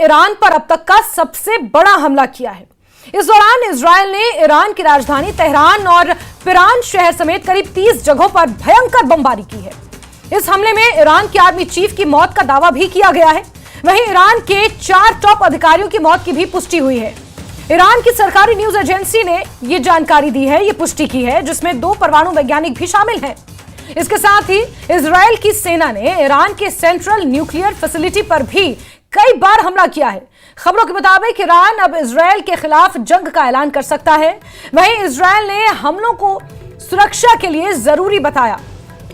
Iran पर अब तक का सबसे बड़ा हमला किया है। इस दौरान इजरायल ने ईरान की राजधानी तेहरान और पिरान शहर समेत करीब 30 जगहों पर भयंकर बमबारी की है। इस हमले में ईरान के आर्मी चीफ की मौत का दावा भी किया गया है। वहीं ईरान के 4 टॉप अधिकारियों की मौत की भी पुष्टि हुई है। ईरान की सरकारी न्यूज एजेंसी ने यह जानकारी दी है, यह पुष्टि की है, जिसमें 2 परमाणु वैज्ञानिक भी शामिल हैं। इसके साथ ही इजरायल की सेना ने ईरान के सेंट्रल न्यूक्लियर फैसिलिटी पर भी कई बार हमला किया है। खबरों के मुताबिक ईरान अब इजरायल के खिलाफ जंग का ऐलान कर सकता है। वहीं इजरायल ने हमलों को सुरक्षा के लिए जरूरी बताया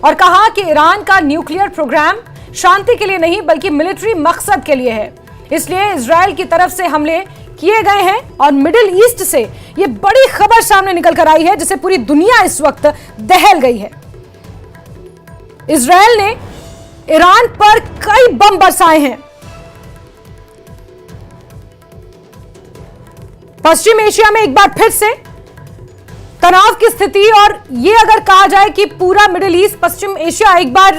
और कहा कि ईरान का न्यूक्लियर प्रोग्राम शांति के लिए नहीं बल्कि मिलिट्री मकसद के लिए है, इसलिए इजरायल की तरफ से हमले किए गए हैं। और मिडिल ईस्ट से यह बड़ी खबर सामने निकल कर आई है जिसे पूरी दुनिया इस वक्त दहल गई है। इजरायल ने ईरान पर कई बम बरसाए हैं। पश्चिम एशिया में एक बार फिर से तनाव की स्थिति, और यह अगर कहा जाए कि पूरा मिडिल ईस्ट, पश्चिम एशिया एक बार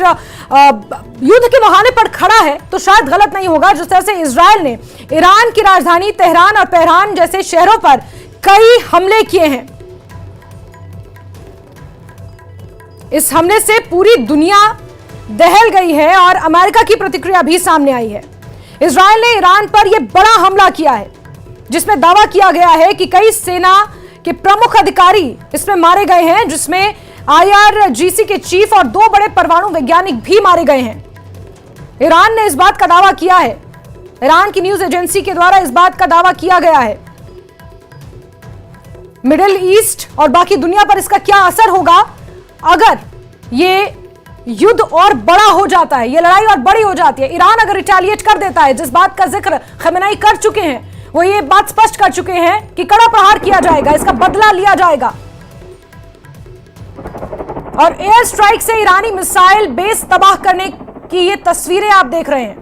युद्ध के मुहाने पर खड़ा है तो शायद गलत नहीं होगा। जिस तरह से इजरायल ने ईरान की राजधानी तेहरान और पेहरान जैसे शहरों पर कई हमले किए हैं, इस हमले से पूरी दुनिया दहल गई है और अमेरिका की प्रतिक्रिया भी सामने आई है। इजरायल ने ईरान पर यह बड़ा हमला किया है जिसमें दावा किया गया है कि कई सेना के प्रमुख अधिकारी इसमें मारे गए हैं, जिसमें IRGC के चीफ और 2 बड़े परमाणु वैज्ञानिक भी मारे गए हैं। ईरान ने इस बात का दावा किया है, ईरान की न्यूज एजेंसी के द्वारा इस बात का दावा किया गया है। मिडिल ईस्ट और बाकी दुनिया पर इसका क्या असर होगा अगर ये युद्ध और बड़ा हो जाता है, ये लड़ाई और बड़ी हो जाती है, ईरान अगर रिटेलिएट कर देता है, जिस बात का जिक्र खमेनेई कर चुके हैं, वो ये बात स्पष्ट कर चुके हैं कि कड़ा प्रहार किया जाएगा, इसका बदला लिया जाएगा। और एयर स्ट्राइक से ईरानी मिसाइल बेस तबाह करने की ये तस्वीरें आप देख रहे हैं।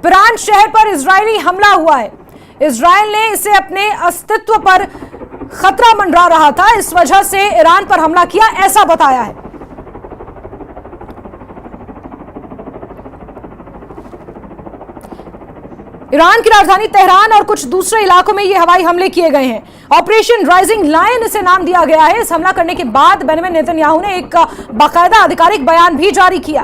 पिरान शहर पर इजरायली हमला हुआ है। इजरायल ने इसे अपने अस्तित्व पर खतरा मंडरा रहा था, इस वजह से ईरान पर हमला किया, ऐसा बताया है। ईरान की राजधानी तेहरान और कुछ दूसरे इलाकों में ये हवाई हमले किए गए हैं। ऑपरेशन राइजिंग लायन इसे नाम दिया गया है। इस हमला करने के बाद बेंजामिन नेतन्याहू ने एक बाकायदा आधिकारिक बयान भी जारी किया।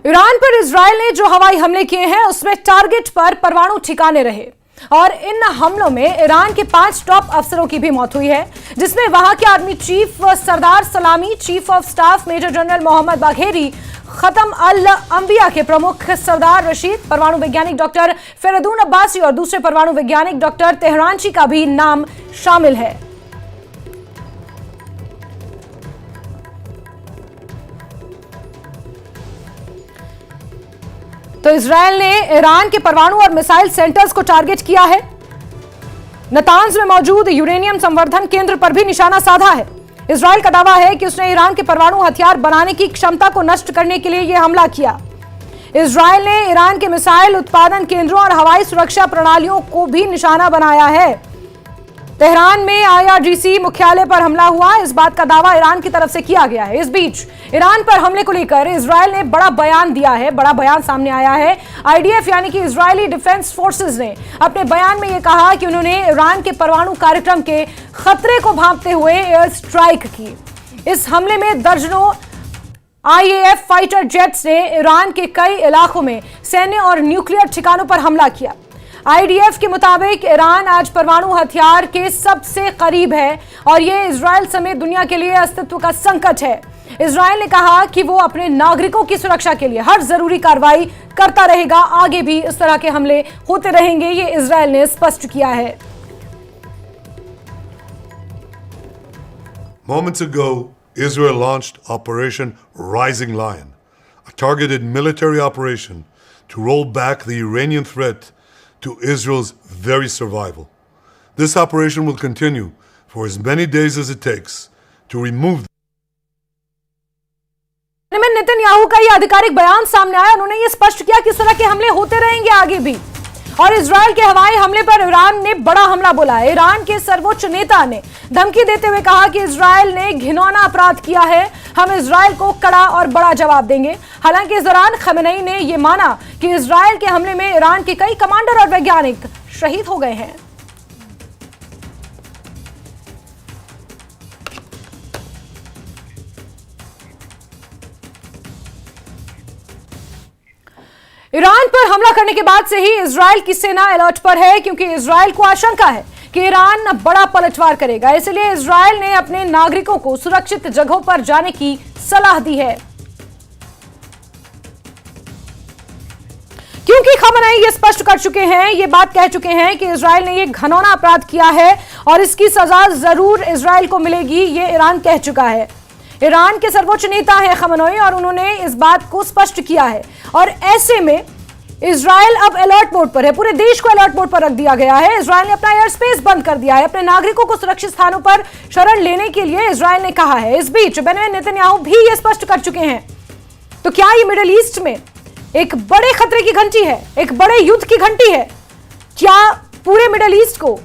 ईरान पर इजरायल ने जो हवाई हमले किए हैं उसमें टारगेट पर परमाणु ठिकाने रहे और इन हमलों में ईरान के 5 टॉप अफसरों की भी मौत हुई है, जिसमें वहां के आर्मी चीफ सरदार Salami, chief of staff major general Mohammad Bagheri, Khatam al अंबिया के प्रमुख सरदार रशीद, परमाणु वैज्ञानिक डॉक्टर फरीदुन अब्बासी और दूसरे परमाणु वैज्ञानिक डॉक्टर तेहरानची का भी नाम शामिल है। तो इजरायल ने ईरान के परमाणु और मिसाइल सेंटर्स को टारगेट किया है। नतांज में मौजूद यूरेनियम संवर्धन केंद्र पर भी निशाना साधा है। इजरायल का दावा है कि उसने ईरान के परमाणु हथियार बनाने की क्षमता को नष्ट करने के लिए यह हमला किया। इजरायल ने ईरान के मिसाइल उत्पादन केंद्रों और हवाई सुरक्षा प्रणालियों को भी निशाना बनाया है। तेहरान में IRGC मुख्यालय पर हमला हुआ, इस बात का दावा ईरान की तरफ से किया गया है। इस बीच ईरान पर हमले को लेकर इजरायल ने बड़ा बयान दिया है, बड़ा बयान सामने आया है। IDF यानी कि इजरायली डिफेंस फोर्सेस ने अपने बयान में यह कहा कि उन्होंने ईरान के परमाणु कार्यक्रम के खतरे को भांपते हुए एयर स्ट्राइक की। इस हमले में दर्जनों IAF फाइटर जेट्स ने ईरान के कई इलाकों में सैन्य और न्यूक्लियर ठिकानों पर हमला किया। IDF के मुताबिक ईरान आज परमाणु हथियार के सबसे करीब है और यह इजरायल समेत दुनिया के लिए अस्तित्व का संकट है। इजरायल ने कहा कि वो अपने नागरिकों की सुरक्षा के लिए हर जरूरी कार्रवाई करता रहेगा, आगे भी इस तरह के हमले होते रहेंगे, ये इजरायल ने स्पष्ट किया है। Moments ago, Israel launched Operation Rising Lion, a targeted military operation to roll back the Iranian threat to Israel's very survival. This operation will continue for as many days as it takes to remove. Benjamin Netanyahu का यह आधिकारिक बयान सामने आया। उन्होंने यह स्पष्ट किया कि इस तरह के हमले होते रहेंगे आगे भी और इजराइल के हवाई हमले पर ईरान ने बड़ा हमला बोला है। ईरान के सर्वोच्च नेता ने धमकी देते हुए कहा कि इजराइल ने घिनौना अपराध किया है, हम इजराइल को कड़ा और बड़ा जवाब देंगे। हालांकि इस दौरान खमेनेई ने यह माना कि इजराइल के हमले में ईरान के कई कमांडर और वैज्ञानिक शहीद हो गए हैं। ईरान पर हमला करने के बाद से ही इजराइल की सेना अलर्ट पर है, क्योंकि इजराइल को आशंका है कि ईरान बड़ा पलटवार करेगा। इसलिए इजराइल ने अपने नागरिकों को सुरक्षित जगहों पर जाने की सलाह दी है, क्योंकि खमेनेई ये स्पष्ट कर चुके हैं, ये बात कह चुके हैं कि इजराइल ने ये घिनौना अपराध किया है और इसकी सजा जरूर इजराइल को मिलेगी, ये ईरान कह चुका है। ईरान के सर्वोच्च नेता हैं खमेनेई और उन्होंने इस बात को स्पष्ट किया है। और ऐसे में इजराइल अब अलर्ट मोड पर है, पूरे देश को अलर्ट मोड पर रख दिया गया है। इजराइल ने अपना एयर स्पेस बंद कर दिया है। अपने नागरिकों को सुरक्षित स्थानों पर शरण लेने के लिए इजराइल ने कहा है। इस बीच बेंजामिन नेतन्याहू भी ये स्पष्ट कर चुके हैं। तो क्या ये मिडिल ईस्ट में एक बड़े खतरे की घंटी है, एक बड़े युद्ध की घंटी है? क्या पूरे मिडिल ईस्ट को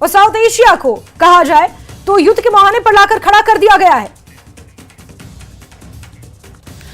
और साउथ एशिया को कहा जाए तो युद्ध के मुहाने पर लाकर खड़ा कर दिया गया है?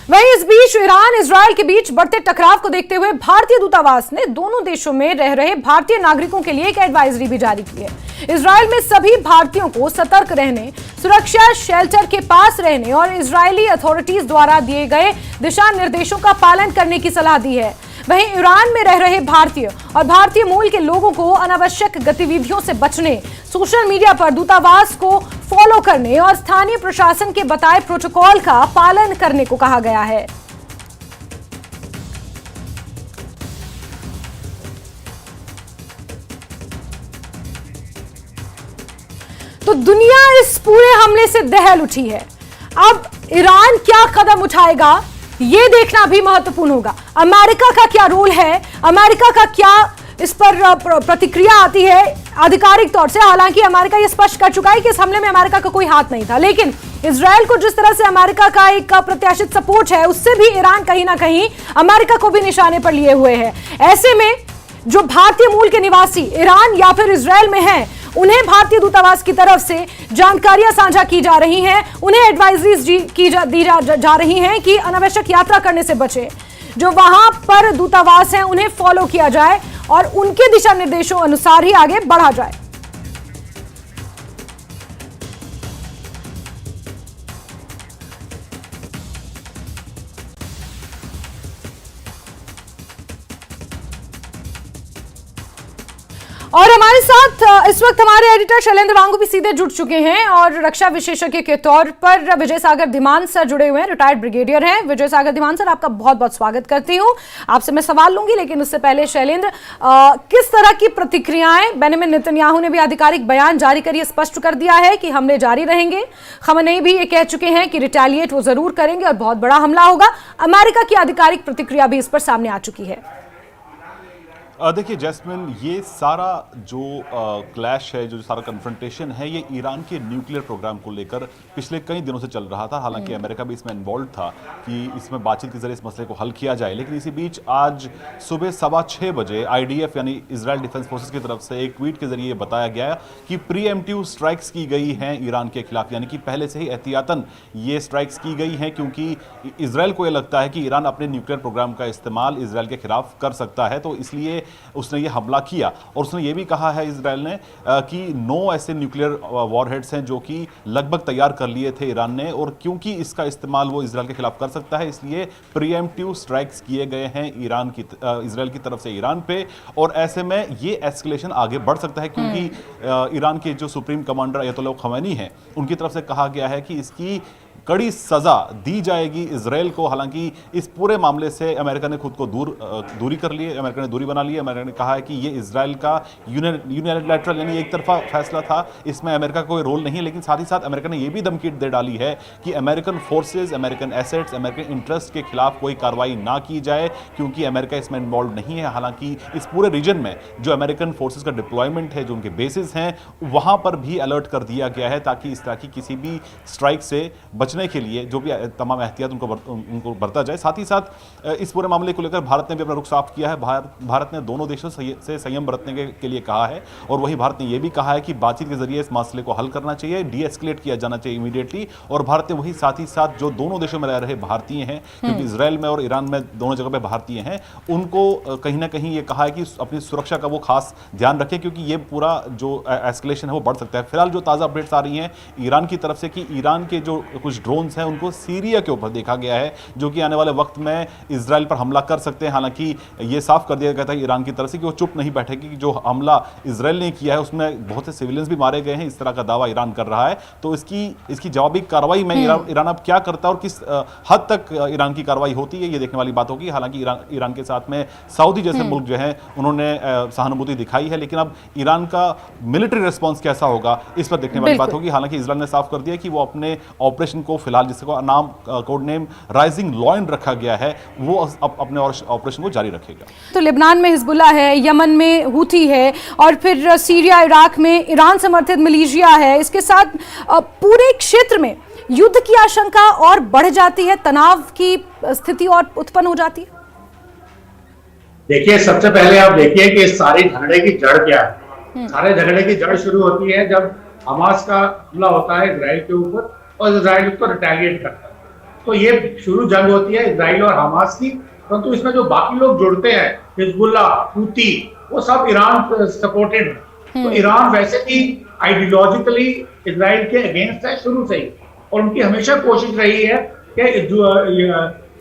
वहीं इस बीच ईरान इजराइल के बीच बढ़ते टकराव को देखते हुए भारतीय दूतावास ने दोनों देशों में रह रहे भारतीय नागरिकों के लिए एक एडवाइजरी भी जारी की है। इजराइल में सभी भारतीयों को सतर्क रहने, सुरक्षा शेल्टर के पास रहने और इजरायली अथॉरिटीज द्वारा दिए गए दिशा निर्देशों का पालन करने की सलाह दी है। वहीं ईरान में रह रहे भारतीय और भारतीय मूल के लोगों को अनावश्यक गतिविधियों से बचने, सोशल मीडिया पर दूतावास को फॉलो करने और स्थानीय प्रशासन के बताए प्रोटोकॉल का पालन करने को कहा गया है। तो दुनिया इस पूरे हमले से दहल उठी है। अब ईरान क्या कदम उठाएगा ये देखना भी महत्वपूर्ण होगा। अमेरिका का क्या रोल है, अमेरिका का क्या इस पर प्रतिक्रिया आती है आधिकारिक तौर से। हालांकि अमेरिका ये स्पष्ट कर चुका है कि इस हमले में अमेरिका का कोई हाथ नहीं था, लेकिन इजराइल को जिस तरह से अमेरिका का एक प्रत्याशित सपोर्ट है, उससे भी ईरान कहीं ना कहीं अमेरिका को भी निशाने पर लिए हुए है। ऐसे में जो भारतीय मूल के निवासी ईरान या फिर इजराइल में हैं, उन्हें भारतीय दूतावास की तरफ से जानकारियां साझा की जा रही हैं, उन्हें एडवाइजरीज दी जा रही हैं कि अनावश्यक यात्रा करने से बचें। जो वहां पर दूतावास हैं उन्हें फॉलो किया जाए और उनके दिशा निर्देशों अनुसार ही आगे बढ़ा जाए। और हमारे साथ इस वक्त हमारे एडिटर शैलेंद्र वांगू भी सीधे जुड़ चुके हैं और रक्षा विशेषज्ञ के तौर पर विजय सागर धीमान सर जुड़े हुए हैं, रिटायर्ड ब्रिगेडियर हैं। विजय सागर धीमान सर, आपका बहुत बहुत स्वागत करती हूं। आपसे मैं सवाल लूंगी, लेकिन उससे पहले शैलेंद्र, किस तरह की प्रतिक्रियाएं? बेंजामिन नेतन्याहू ने भी आधिकारिक बयान जारी कर स्पष्ट कर दिया है कि हमले जारी रहेंगे। खमेनेई भी ये कह चुके हैं कि रिटेलिएट वो जरूर करेंगे और बहुत बड़ा हमला होगा। अमेरिका की आधिकारिक प्रतिक्रिया भी इस पर सामने आ चुकी है। देखिए जैस्मिन, ये सारा जो क्लैश है, जो सारा कन्फ्रंटेशन है, ये ईरान के न्यूक्लियर प्रोग्राम को लेकर पिछले कई दिनों से चल रहा था। हालांकि अमेरिका भी इसमें इन्वॉल्व था कि इसमें बातचीत के जरिए इस मसले को हल किया जाए, लेकिन इसी बीच आज सुबह 6:15 बजे IDF यानी इजराइल डिफेंस फोर्सेस की तरफ से एक ट्वीट के जरिए बताया गया कि प्रीएम्प्टिव स्ट्राइक्स की गई हैं ईरान के खिलाफ, यानी कि पहले से ही एहतियातन ये स्ट्राइक्स की गई हैं, क्योंकि इजराइल को यह लगता है कि ईरान अपने न्यूक्लियर प्रोग्राम का इस्तेमाल इजराइल के खिलाफ कर सकता है, तो इसलिए उसने ये हमला किया। और उसने ये भी कहा है इजराइल ने कि 9 ऐसे न्यूक्लियर वॉरहेड्स हैं जो कि लगभग तैयार कर लिए थे ईरान ने, और क्योंकि इसका इस्तेमाल वो इजराइल के खिलाफ कर सकता है, इसलिए प्रीएम्प्टिव स्ट्राइक्स किए गए हैं इजराइल की तरफ से ईरान पे। और ऐसे में ये एस्केलेशन आगे बढ़ सकता है, क्योंकि ईरान के जो सुप्रीम कमांडर अयतुल्लाह खमैनी हैं, उनकी तरफ से कहा गया है कि इसकी कड़ी सजा दी जाएगी इजराइल को। हालांकि इस पूरे मामले से अमेरिका ने खुद को दूरी कर ली है, अमेरिका ने दूरी बना ली है। अमेरिका ने कहा है कि ये इजराइल का यूनिलैटरल यानी एक तरफा फैसला था, इसमें अमेरिका का कोई रोल नहीं है। लेकिन साथ ही साथ अमेरिका ने यह भी धमकी दे डाली है कि American forces, American assets, American interest के खिलाफ कोई कार्रवाई ना की जाए, क्योंकि अमेरिका इसमें इन्वॉल्व नहीं है। हालांकि इस पूरे रीजन में जो अमेरिकन फोर्सेज का डिप्लॉयमेंट है, जो उनके बेसिस हैं, वहां पर भी अलर्ट कर दिया गया है ताकि इस तरह की किसी भी स्ट्राइक से बचने के लिए जो भी तमाम एहतियात उनको बरता जाए। साथ ही साथ इस पूरे मामले को लेकर भारत ने भी अपना रुख साफ किया है। भारत ने दोनों देशों से संयम बरतने के लिए कहा है और वही भारत ने यह भी कहा है कि बातचीत के जरिए इस मसले को हल करना चाहिए, डी-एस्केलेट किया जाना चाहिए इमीडिएटली। और भारत ने वही साथ ही साथ जो दोनों देशों में रह रहे भारतीय हैं, क्योंकि इजराइल में और ईरान में दोनों जगह पे भारतीय हैं, उनको कहीं ना कहीं ये कहा है कि अपनी सुरक्षा का वो खास ध्यान रखें, क्योंकि ये पूरा जो एस्केलेशन है वो बढ़ सकता है। फिलहाल जो ताज़ा अपडेट्स आ रही हैं ईरान की तरफ से कि ईरान के जो कुछ ड्रोन्स हैं उनको सीरिया के ऊपर देखा गया है, जो कि आने वाले वक्त में इजराइल पर हमला कर सकते हैं। हालांकि ये साफ कर दिया गया था ईरान की तरफ से कि वो चुप नहीं बैठेगी, कि जो हमला इजराइल ने किया है उसमें बहुत से सिविलियंस भी मारे गए हैं, इस तरह का दावा ईरान कर रहा है। तो इसकी जवाबी कार्रवाई में ईरान अब क्या करता है और किस हद तक ईरान की कार्रवाई होती है, ये देखने वाली बात होगी। हालांकि ईरान के साथ में सऊदी जैसे मुल्क जो है उन्होंने सहानुभूति दिखाई है, लेकिन अब ईरान का मिलिट्री रिस्पांस कैसा होगा इस पर देखने वाली बात होगी। हालांकि इजराइल ने साफ कर दिया कि वो अपने ऑपरेशन को फिलहाल, जिसको नाम कोड नेम राइजिंग लॉयन रखा गया है, वो अपने ऑपरेशन को जारी रखेगा। तो लेबनान में हिजबुल्लाह है, यमन में हूथी है और फिर सीरिया इराक में ईरान समर्थित मिलिशिया है। इसके साथ पूरे क्षेत्र में युद्ध की आशंका और बढ़ जाती है, तनाव की स्थिति और उत्पन्न हो जाती है। देखिए, सबसे पहले आप देखिए कि इस सारी झगड़े की जड़ क्या है। सारे झगड़े की जड़ शुरू होती है जब हमास का हमला होता है इजराइल के ऊपर और इजराइल उसको रिटेलिएट करता है। तो ये शुरू जंग होती है इजराइल और हमास की, परंतु इसमें जो बाकी लोग जुड़ते हैं, हिजबुल्लाह, हूती, वो सब ईरान सपोर्टेड है। तो ईरान वैसे भी आइडियोलॉजिकली इजराइल के अगेंस्ट है शुरू से ही, और उनकी हमेशा कोशिश रही है कि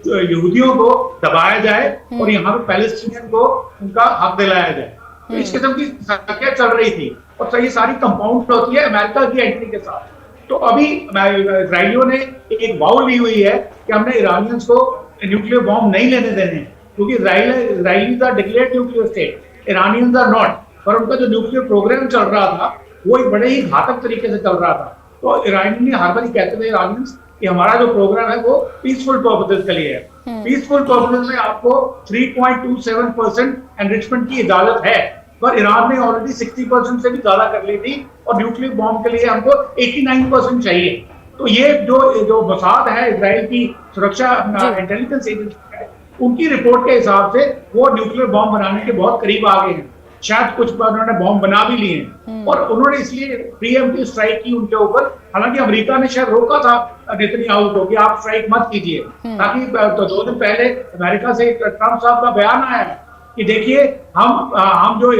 यहूदियों को दबाया जाए और यहाँ पे पैलेस्टीनियन को उनका हक दिलाया जाए। तो इस किस्म की संख्या चल रही थी और ये सारी कंपाउंड होती है अमेरिका की एंट्री के साथ। तो अभी इजराइलियों ने एक वाव ली हुई है कि हमने ईरानियंस को न्यूक्लियर बॉम्ब नहीं लेने देने, क्योंकि Israelis are declared nuclear state, Iranians are not. पर उनका जो न्यूक्लियर प्रोग्राम चल रहा था वो एक बड़े ही घातक तरीके से चल रहा था। तो ईरानी हर बार कहते थे ईरानियंस कि हमारा जो प्रोग्राम है वो पीसफुल पर्पसेस के लिए है। पीसफुल पर्पसेस में आपको 3.27% एनरिचमेंट की इजाजत है, पर ईरान ने ऑलरेडी 60% से भी ज्यादा कर ली थी और न्यूक्लियर बॉम्ब के लिए हमको 89% चाहिए। तो ये जो मसाद है इजराइल की सुरक्षा इंटेलिजेंस एजेंसी है, उनकी रिपोर्ट के हिसाब से वो न्यूक्लियर बॉम्ब बनाने के बहुत करीब आ गए हैं। शायद कुछ उन्होंने बॉम्ब बना भी लिए हैं और उन्होंने इसलिए प्रीएम्प्टिव स्ट्राइक की उनके ऊपर। हालांकि अमेरिका ने शायद रोका था नेतन्याहू को कि आप स्ट्राइक मत कीजिए, ताकि तो 2 दिन पहले अमेरिका से ट्रंप साहब का बयान आया है कि देखिए हम जो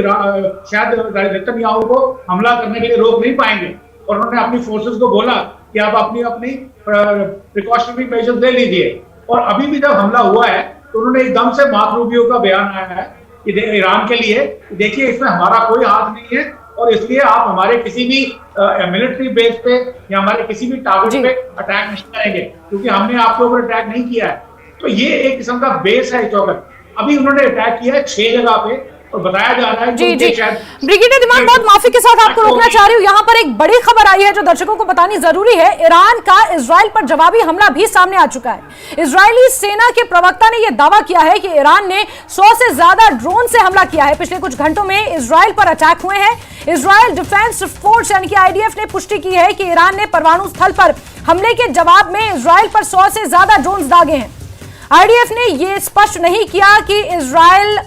शायद नेतन्याहू को हमला करने के लिए रोक नहीं पाएंगे, और उन्होंने अपनी फोर्सेस को बोला कि आप अपनी प्रिकॉशनरी मेजर्स ले लीजिए। और अभी भी जब हमला हुआ है तो उन्होंने एकदम से मार्को रूबियो का बयान आया है कि ईरान के लिए, देखिए इसमें हमारा कोई हाथ नहीं है और इसलिए आप हमारे किसी भी मिलिट्री बेस पे या हमारे किसी भी टारगेट पे अटैक नहीं करेंगे, क्योंकि हमने आपके ऊपर अटैक नहीं किया है। तो ये एक किस्म का बेस है चौकट। अभी उन्होंने अटैक किया है 6 जगह पे और बताया जा रहा है जी ब्रिगेडियर दिमान, बहुत माफी के साथ आपको रोकना चाह रही हूँ। यहाँ पर एक बड़ी खबर आई है जो दर्शकों को बतानी जरूरी है। ईरान का इजराइल पर जवाबी हमला भी सामने आ चुका है। इजरायली सेना के प्रवक्ता ने यह दावा किया है कि ईरान ने 100 से ज्यादा ड्रोन से हमला किया है। पिछले कुछ घंटों में इजराइल पर अटैक हुए हैं। इजराइल डिफेंस फोर्स यानी कि आईडीएफ ने पुष्टि की है कि ईरान ने परमाणु स्थल पर हमले के जवाब में इजराइल पर 100 से ज्यादा ड्रोन दागे हैं। आईडीएफ ने यह स्पष्ट नहीं किया कि इजराइल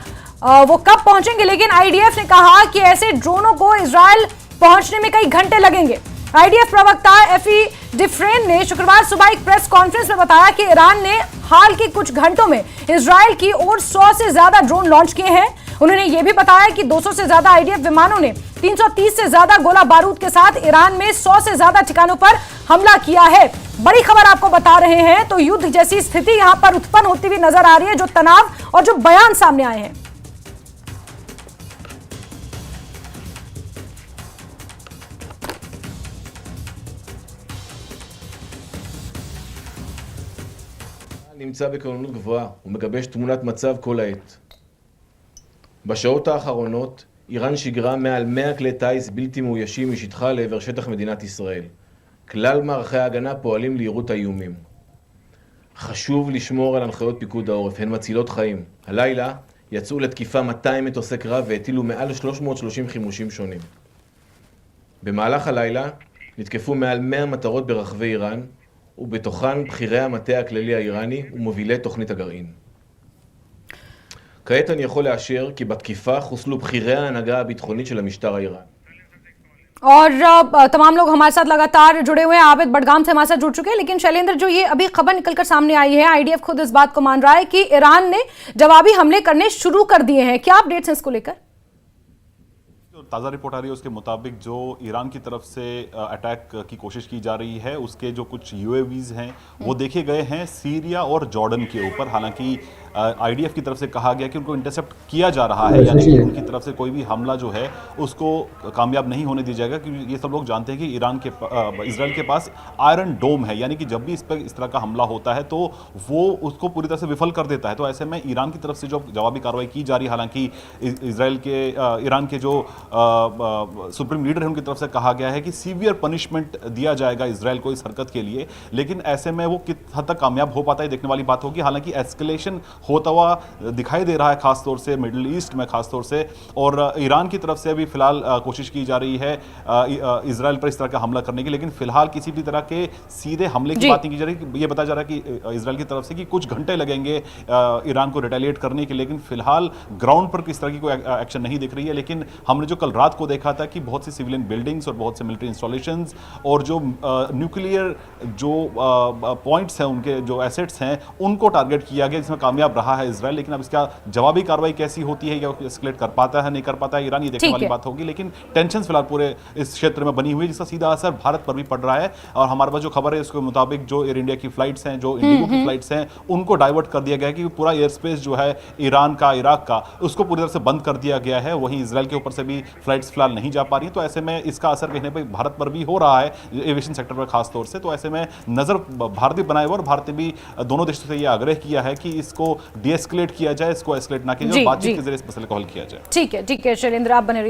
वो कब पहुंचेंगे, लेकिन आईडीएफ ने कहा कि ऐसे ड्रोनों को इजराइल पहुंचने में कई घंटे लगेंगे। आईडीएफ प्रवक्ता एफी डिफ्रेन ने शुक्रवार सुबह एक प्रेस कॉन्फ्रेंस में बताया कि ईरान ने हाल के कुछ घंटों में इजराइल की ओर 100 से ज्यादा ड्रोन लॉन्च किए हैं। उन्होंने ये भी बताया कि 200 से ज्यादा आईडीएफ विमानों ने 330 से ज्यादा गोला बारूद के साथ ईरान में 100 से ज्यादा ठिकानों पर हमला किया है। बड़ी खबर आपको बता रहे हैं। तो युद्ध जैसी स्थिति यहां पर उत्पन्न होती हुई नजर आ रही है। जो तनाव और जो बयान सामने आए हैं, נמצא בכוננות גבוהה ומגבש תמונת מצב כל העת. בשעות האחרונות איראן שיגרה מעל 100 כלי טיס בלתי מאוישים משטחה לעבר שטח מדינת ישראל. כלל מערכי ההגנה פועלים לירות האיומים. חשוב לשמור על הנחיות פיקוד העורף, הן מצילות חיים. הלילה יצאו לתקיפה 200 מטוסי קרב והטילו מעל 330 חימושים שונים. במהלך הלילה נתקפו מעל 100 מטרות ברחבי איראן, ובתוכן בכירי המטה הכללי האיראני ומובילי תוכנית הגרעין. כעת אני יכול לאשר כי בתקיפה חוסלו בכירי ההנהגה הביטחונית של המשטר האיראני. और तमाम लोग हमारे साथ लगातार जुड़े हुए हैं। आबिद बडगाम से हमारे साथ जुड़ चुके हैं। लेकिन शैलेंद्र, जो ये अभी खबर निकलकर सामने आई है, आईडीएफ खुद इस बात को मान रहा है कि ईरान ने जवाबी हमले करने शुरू कर दिए हैं। क्या अपडेट्स हैं इसको लेकर? जो ताज़ा रिपोर्ट आ रही है उसके मुताबिक जो ईरान की तरफ से अटैक की कोशिश की जा रही है, उसके जो कुछ यूएवीज हैं वो देखे गए हैं सीरिया और जॉर्डन के ऊपर। हालांकि आईडीएफ की तरफ से कहा गया कि उनको इंटरसेप्ट किया जा रहा है, यानी कि उनकी तरफ से कोई भी हमला जो है उसको कामयाब नहीं होने दिया जाएगा, क्योंकि ये सब लोग जानते हैं कि इजराइल के पास आयरन डोम है, यानी कि जब भी इस पर इस तरह का हमला होता है तो वो उसको पूरी तरह से विफल कर देता है। तो ऐसे में ईरान की तरफ से जो जवाबी कार्रवाई की जा रही है, हालांकि ईरान के जो सुप्रीम लीडर है उनकी तरफ से कहा गया है कि सीवियर पनिशमेंट दिया जाएगा इजराइल को इस हरकत के लिए, लेकिन ऐसे में वो किस हद तक कामयाब हो पाता है देखने वाली बात होगी। हालांकि एस्केलेशन होता हुआ दिखाई दे रहा है, खासतौर से मिडिल ईस्ट में खासतौर से, और ईरान की तरफ से अभी फिलहाल कोशिश की जा रही है इजराइल पर इस तरह का हमला करने की, लेकिन फिलहाल किसी भी तरह के सीधे हमले की बात नहीं की जा रही। ये बताया जा रहा है कि इजराइल की तरफ से कि कुछ घंटे लगेंगे ईरान को रिटेलिएट करने के, लेकिन फिलहाल ग्राउंड पर किस तरह की कोई एक्शन नहीं दिख रही है। लेकिन हमने जो कल रात को देखा था कि बहुत सी सिविलियन बिल्डिंग्स और बहुत से मिलिट्री इंस्टॉलेशंस और जो न्यूक्लियर जो पॉइंट्स हैं, उनके जो एसेट्स हैं, उनको टारगेट किया गया, जिसमें कामयाब रहा है इजराइल। लेकिन अब इसका जवाबी कार्रवाई कैसी होती है, या एस्केलेट कर पाता है नहीं कर पाता है ईरान, ये देखने वाली बात होगी। लेकिन टेंशन फिलहाल पूरे इस क्षेत्र में बनी हुई है, जिसका सीधा असर भारत पर भी पड़ रहा है। और हमारे पास जो खबर है उसके मुताबिक जो एयर इंडिया की फ्लाइट्स हैं, जो इंडिगो की फ्लाइट्स हैं, उनको डाइवर्ट कर दिया गया है, कि पूरा एयर स्पेस जो है ईरान का, इराक का, उसको पूरी तरह से बंद कर दिया गया है। वहीं इजराइल के ऊपर से भी फ्लाइट्स फिलहाल नहीं जा पा रही। तो ऐसे में इसका असर कहीं पर भारत पर भी हो रहा है, एविएशन सेक्टर पर खासतौर से। तो ऐसे में नजर भारत भी बनाए हुए, और भारत ने भी दोनों देशों से यह आग्रह किया है कि इसको डीएस्केलेट किया जाए, इसको एस्केलेट ना किया जाए, बातचीत के जरिए इस मसले को हल किया जाए। ठीक है शैलेंद्र, आप बने रहिए।